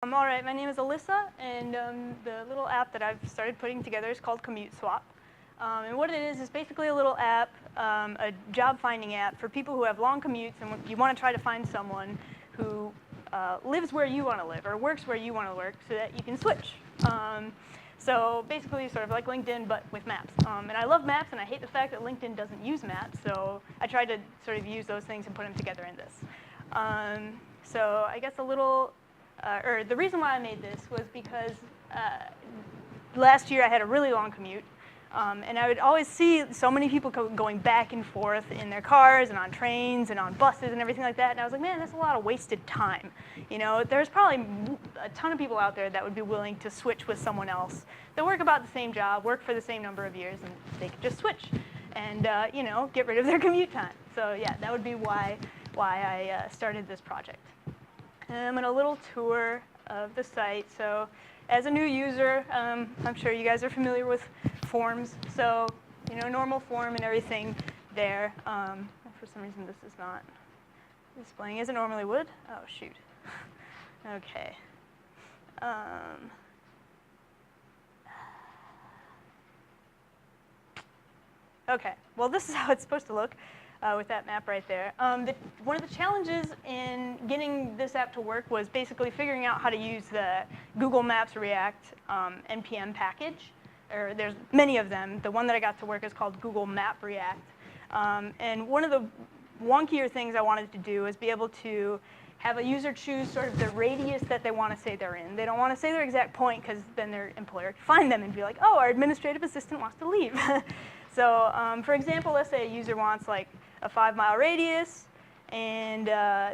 All right, my name is Alyssa, and the little app that I've started putting together is called CommuteSwap. And what it is basically a little app, a job finding app for people who have long commutes and you want to try to find someone who lives where you want to live or works where you want to work so that you can switch. So basically sort of like LinkedIn, but with maps. And I love maps, and I hate the fact that LinkedIn doesn't use maps, so I tried to sort of use those things and put them together in this. So I guess a little, or the reason why I made this was because last year I had a really long commute, and I would always see so many people going back and forth in their cars and on trains and on buses and everything like that, and I was like, man, that's a lot of wasted time. You know, there's probably a ton of people out there that would be willing to switch with someone else that work about the same job, work for the same number of years, and they could just switch and you know, get rid of their commute time. So yeah, that would be why I started this project. And a little tour of the site. So as a new user, I'm sure you guys are familiar with forms. So, you know, normal form and everything there. For some reason, this is not displaying as it normally would. Oh, shoot. OK. OK, well, this is how it's supposed to look. With that map right there. One of the challenges in getting this app to work was basically figuring out how to use the GoogleMapReact NPM package. There's many of them. The one that I got to work is called GoogleMapReact. And one of the wonkier things I wanted to do is be able to have a user choose sort of the radius that they want to say they're in. They don't want to say their exact point, because then their employer can find them and be like, oh, our administrative assistant wants to leave. So for example, let's say a user wants like a 5-mile radius, and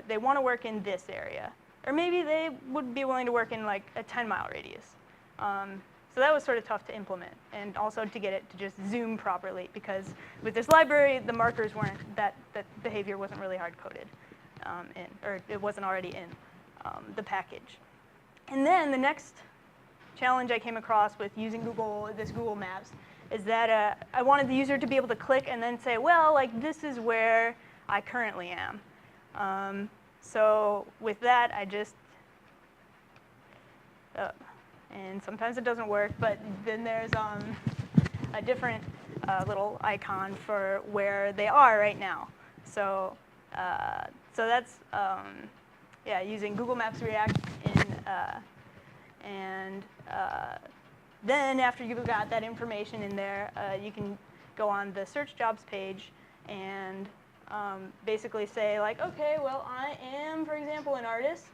they want to work in this area. Or maybe they would be willing to work in like a 10-mile radius. So that was sort of tough to implement, and also to get it to just zoom properly, because with this library, the markers weren't, that behavior wasn't really hard-coded or it wasn't already in the package. And then the next challenge I came across with using this Google Maps is that I wanted the user to be able to click and then say, well, like, this is where I currently am. So with that, I just, and sometimes it doesn't work, but then there's a different little icon for where they are right now. So that's, yeah, using GoogleMapReact and then after you've got that information in there, you can go on the search jobs page and basically say, like, OK, well, I am, for example, an artist,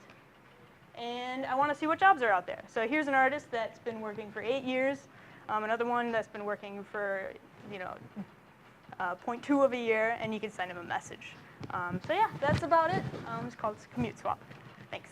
and I want to see what jobs are out there. So here's an artist that's been working for 8 years, another one that's been working for 0.2 of a year, and you can send him a message. So yeah, that's about it. It's called CommuteSwap. Thanks.